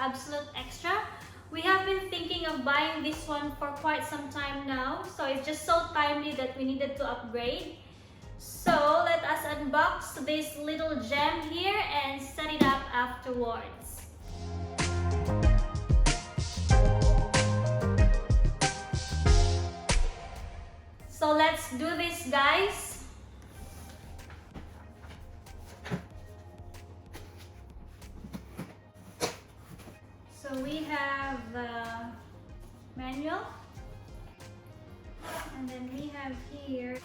Absolute Extra. We have been thinking of buying this one for quite some time now, so it's just so timely that we needed to upgrade. So let us unbox this little gem here and set it up afterwards. So let's do this, guys. So we have the manual, and then we have here,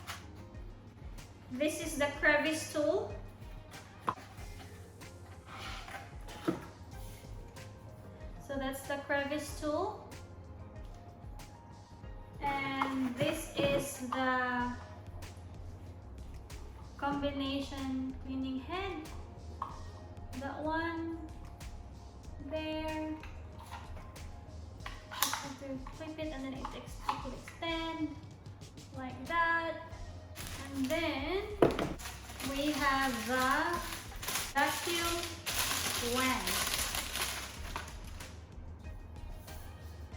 this is the crevice tool. So that's the crevice tool. And this is the combination cleaning head. That one there. Just have to clip it and then it will extend like that. And then we have the vacuum wand.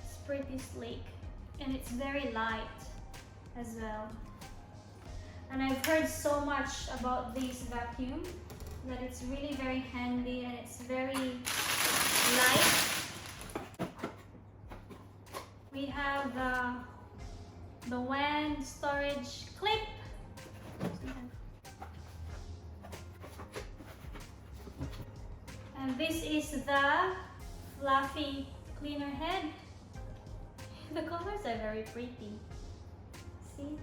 It's pretty sleek and it's very light as well. And I've heard so much about this vacuum that it's really very handy and it's very light. We have the wand storage clip. And this is the fluffy cleaner head. The colors are very pretty. See?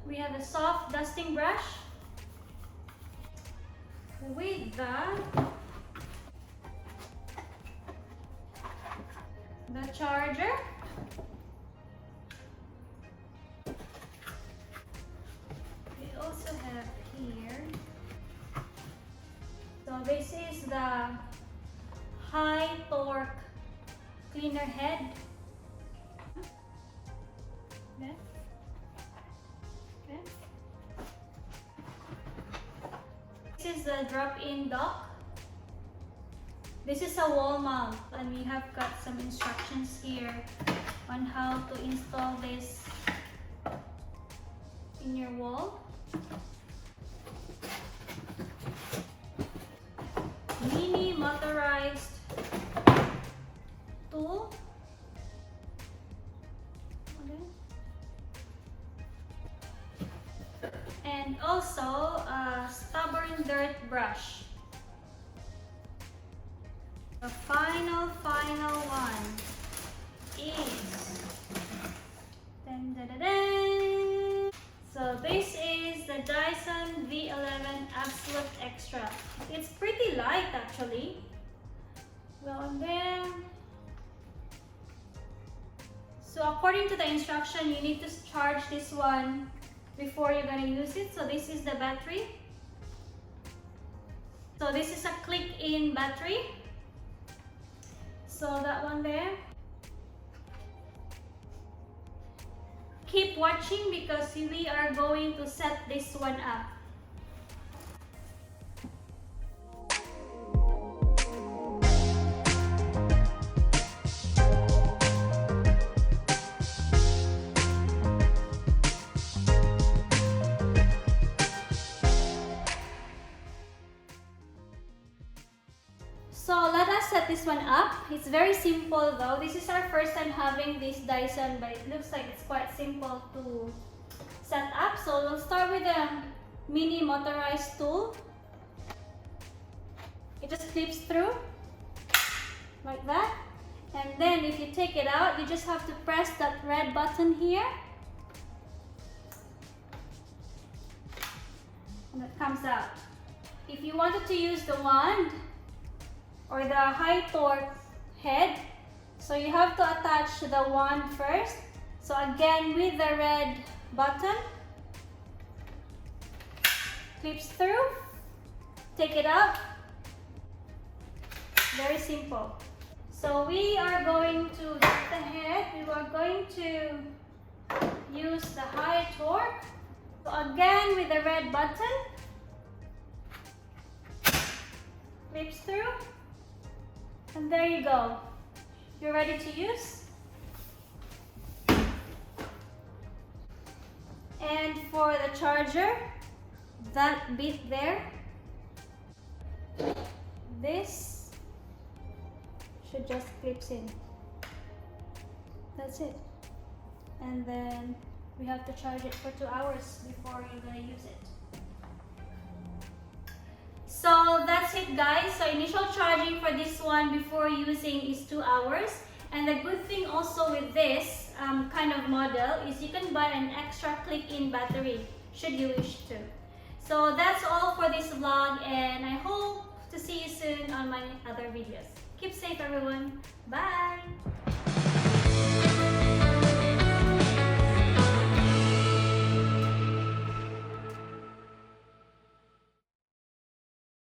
We have a soft dusting brush with the charger. We also have here, so this is the high torque cleaner head. Okay. Okay. This is the drop-in dock. This is a wall mount, and we have got some instructions here on how to install this in your wall. Mini motorized tool. Okay. And also a stubborn dirt brush. The final one is dun, dun, dun, dun. So this is the DYSON V11 Absolute Extra. It's pretty light actually. Well, and then, so according to the instruction, you need to charge this one before you're going to use it. So this is the battery. So this is a click-in battery. So that one there. Keep watching because we are going to set this one up. So let us set this one up. It's very simple though. This is our first time having this Dyson, but it looks like it's quite simple to set up. So we'll start with the mini motorized tool. It just clips through like that. And then if you take it out, you just have to press that red button here. And it comes out. If you wanted to use the wand, or the high torque head, so you have to attach the wand first. So again, with the red button, clips through, take it out. Very simple. So we are going to get the head. We are going to use the high torque. So again with the red button, clips through, and there you go. You're ready to use. And for the charger, that bit there, this should just clips in. That's it. And then we have to charge it for 2 hours before you're gonna use it. So that's it, guys. So initial charging for this one before using is 2 hours. And the good thing also with this kind of model is you can buy an extra click-in battery should you wish to. So that's all for this vlog, and I hope to see you soon on my other videos. Keep safe, everyone. Bye!